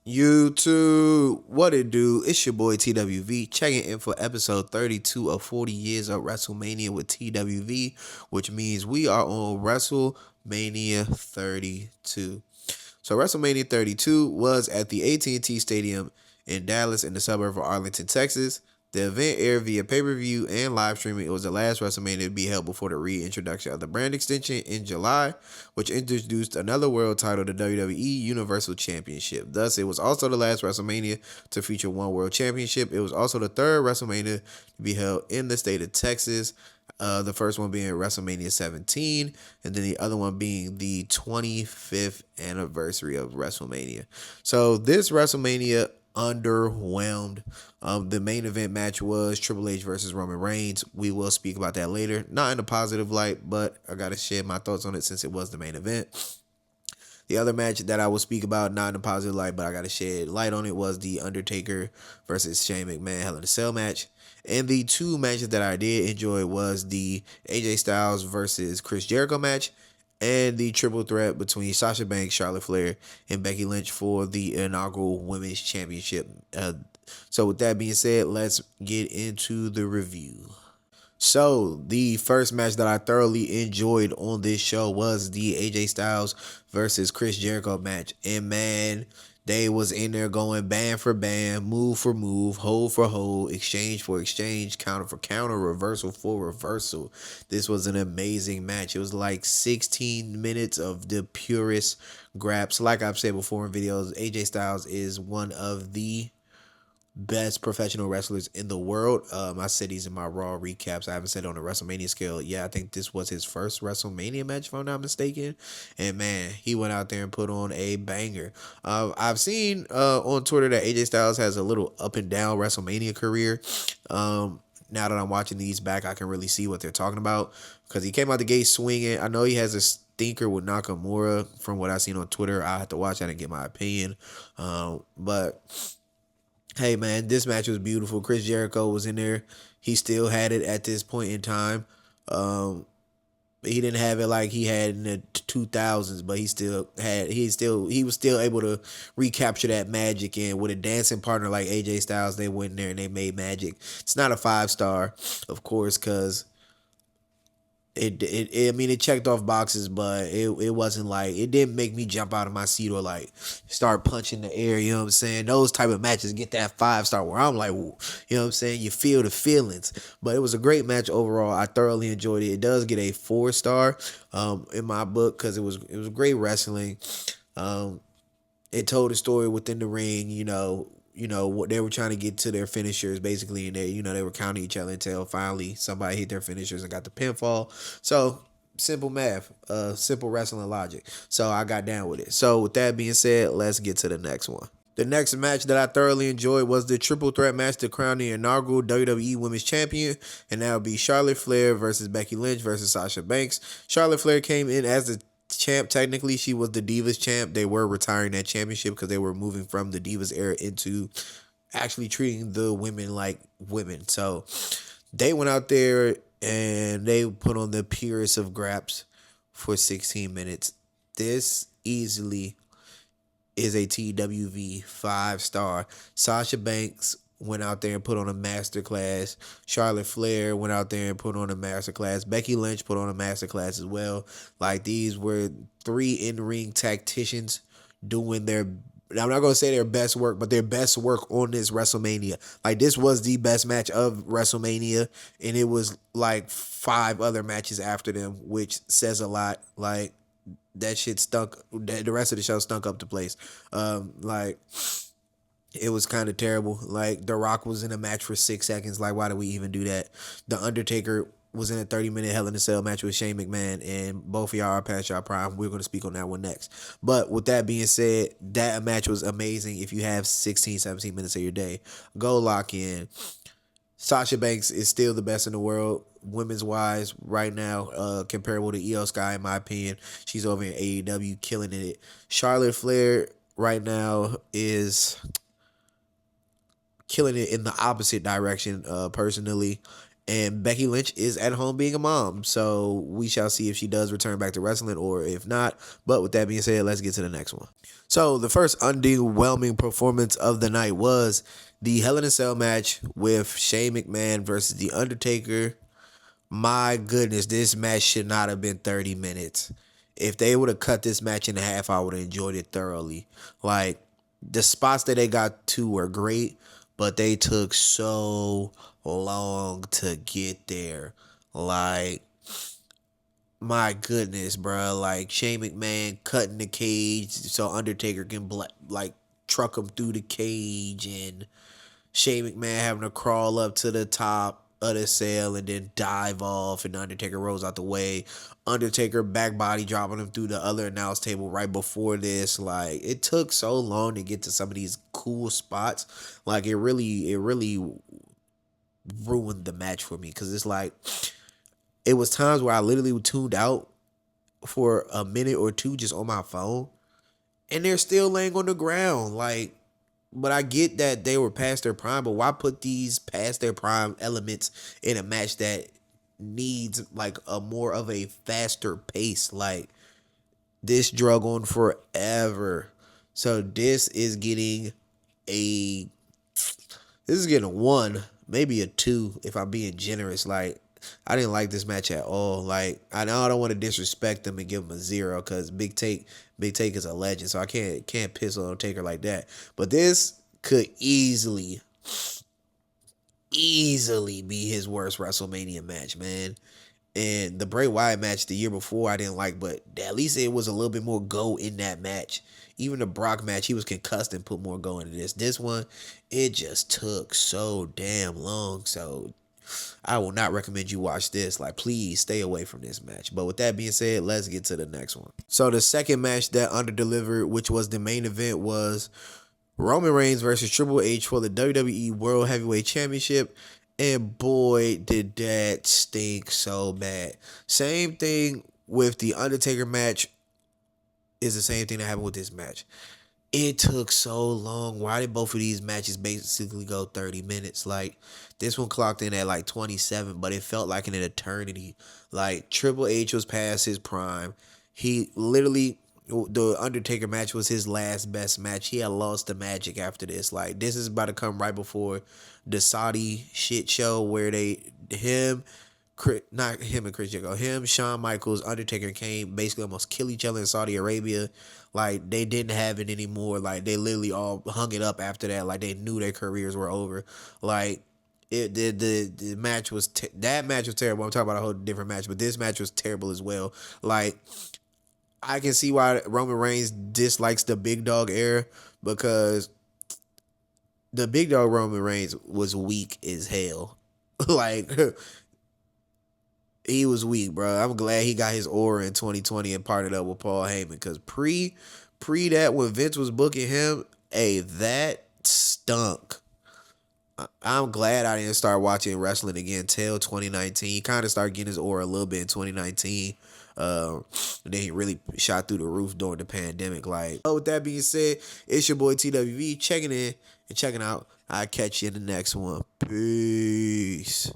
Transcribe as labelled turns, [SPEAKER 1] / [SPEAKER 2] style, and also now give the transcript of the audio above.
[SPEAKER 1] YouTube, what it do? It's your boy TWV checking in for episode 32 of 40 Years of Wrestlemania with TWV, which means we are on Wrestlemania 32. So WrestleMania 32 was at the AT&T Stadium in Dallas in the suburb of Arlington, Texas. The event aired via pay-per-view and live streaming. It was the last WrestleMania to be held before the reintroduction of the brand extension in July, which introduced another world title, the WWE Universal Championship. Thus, it was also the last WrestleMania to feature one world championship. It was also the third WrestleMania to be held in the state of Texas. The first one being WrestleMania 17, and then the other one being the 25th anniversary of WrestleMania. So this WrestleMania underwhelmed. The main event match was Triple H versus Roman Reigns. We will speak about that later. Not in a positive light, but I gotta share my thoughts on it since it was the main event. The other match that I will speak about, not in a positive light, but I gotta shed light on it, was the Undertaker versus Shane McMahon Hell in a Cell match. And the two matches that I did enjoy was the AJ Styles versus Chris Jericho match and the triple threat between Sasha Banks, Charlotte Flair, and Becky Lynch for the inaugural Women's Championship. So with that being said, let's get into the review. So the first match that I thoroughly enjoyed on this show was the AJ Styles versus Chris Jericho match. And man, they was in there going band for band, move for move, hold for hold, exchange for exchange, counter for counter, reversal for reversal. This was an amazing match. It was like 16 minutes of the purest graps. Like I've said before in videos, AJ Styles is one of the best professional wrestlers in the world. I said he's in my Raw recaps. I haven't said it on the WrestleMania scale. Yeah, I think this was his first WrestleMania match, if I'm not mistaken. And man, he went out there and put on a banger. I've seen on Twitter that AJ Styles has a little up and down WrestleMania career. Now that I'm watching these back, I can really see what they're talking about because he came out the gate swinging. I know he has a stinker with Nakamura from what I've seen on Twitter. I have to watch that and get my opinion. But hey man, this match was beautiful. Chris Jericho was in there. He still had it at this point in time. He didn't have it like he had in the 2000s, but he was still able to recapture that magic. And with a dancing partner like AJ Styles, they went in there and they made magic. It's not a 5-star, of course, because it checked off boxes, but it wasn't like, it didn't make me jump out of my seat or like start punching the air. You know what I'm saying? Those type of matches get that 5-star where I'm like, you know what I'm saying? You feel the feelings. But it was a great match overall. I thoroughly enjoyed it. It does get a 4-star in my book because it was great wrestling. It told a story within the ring. What they were trying to get to their finishers basically, and they were counting each other until finally somebody hit their finishers and got the pinfall. So simple math, simple wrestling logic. So I got down with it. So with that being said, let's get to the next one. The next match that I thoroughly enjoyed was the triple threat match to crown the inaugural WWE Women's Champion, and that would be Charlotte Flair versus Becky Lynch versus Sasha Banks. Charlotte Flair came in as the champ. Technically, she was the Divas champ. They were retiring that championship because they were moving from the Divas era into actually treating the women like women. So they went out there and they put on the purest of graps for 16 minutes. This easily is a TWV 5-star. Sasha Banks went out there and put on a masterclass. Charlotte Flair went out there and put on a masterclass. Becky Lynch put on a masterclass as well. Like, these were 3 in-ring tacticians doing their, I'm not going to say their best work, but their best work on this WrestleMania. Like, this was the best match of WrestleMania, and it was like 5 other matches after them, which says a lot. Like, that shit stunk. The rest of the show stunk up the place. It was kind of terrible. Like, The Rock was in a match for 6 seconds. Like, why did we even do that? The Undertaker was in a 30-minute Hell in a Cell match with Shane McMahon, and both of y'all are past y'all prime. We're going to speak on that one next. But with that being said, that match was amazing. If you have 16, 17 minutes of your day, go lock in. Sasha Banks is still the best in the world, women's wise, right now, comparable to Io Sky, in my opinion. She's over in AEW, killing it. Charlotte Flair right now is killing it in the opposite direction, personally. And Becky Lynch is at home being a mom. So we shall see if she does return back to wrestling or if not. But with that being said, let's get to the next one. So the first underwhelming performance of the night was the Hell in a Cell match with Shane McMahon versus The Undertaker. My goodness, this match should not have been 30 minutes. If they would have cut this match in half, I would have enjoyed it thoroughly. Like, the spots that they got to were great, but they took so long to get there. Like, my goodness, bro. Like, Shane McMahon cutting the cage so Undertaker can, like, truck him through the cage, and Shane McMahon having to crawl up to the top of the cell and then dive off, and the Undertaker rolls out the way. Undertaker back body dropping him through the other announce table right before this. Like, it took so long to get to some of these cool spots. Like, it really ruined the match for me, because it's like, it was times where I literally tuned out for a minute or two just on my phone, and they're still laying on the ground. Like, but I get that they were past their prime, but why put these past their prime elements in a match that needs like a more of a faster pace? Like, this drug on forever. So this is getting a one, maybe a 2 if I'm being generous. Like, I didn't like this match at all. Like, I know I don't want to disrespect them and give them a 0 because Big Take is a legend, so I can't piss on Taker like that. But this could easily be his worst WrestleMania match, man. And the Bray Wyatt match the year before I didn't like, but at least it was a little bit more go in that match. Even the Brock match, he was concussed and put more go into this. This one, it just took so damn long. So I will not recommend you watch this. Like, please stay away from this match. But with that being said, let's get to the next one. So the second match that underdelivered, which was the main event, was Roman Reigns versus Triple H for the WWE World Heavyweight Championship. And boy, did that stink so bad. Same thing with the Undertaker match is the same thing that happened with this match. It took so long. Why did both of these matches basically go 30 minutes? Like, this one clocked in at like 27, but it felt like an eternity. Like, Triple H was past his prime. He literally, the Undertaker match was his last best match. He had lost the magic after this. Like, this is about to come right before the Saudi shit show where not him and Chris Jericho, him, Shawn Michaels, Undertaker, and Kane basically almost kill each other in Saudi Arabia. Like, they didn't have it anymore. Like, they literally all hung it up after that. Like, they knew their careers were over. Like, the match was that match was terrible. I'm talking about a whole different match, but this match was terrible as well. Like, I can see why Roman Reigns dislikes the big dog era, because the big dog Roman Reigns was weak as hell. Like, he was weak, bro. I'm glad he got his aura in 2020 and partnered up with Paul Heyman, because pre that, when Vince was booking him, that stunk. I'm glad I didn't start watching wrestling again till 2019. He kind of started getting his aura a little bit in 2019. And then he really shot through the roof during the pandemic. Like, with that being said, it's your boy TWV checking in and checking out. I'll catch you in the next one. Peace.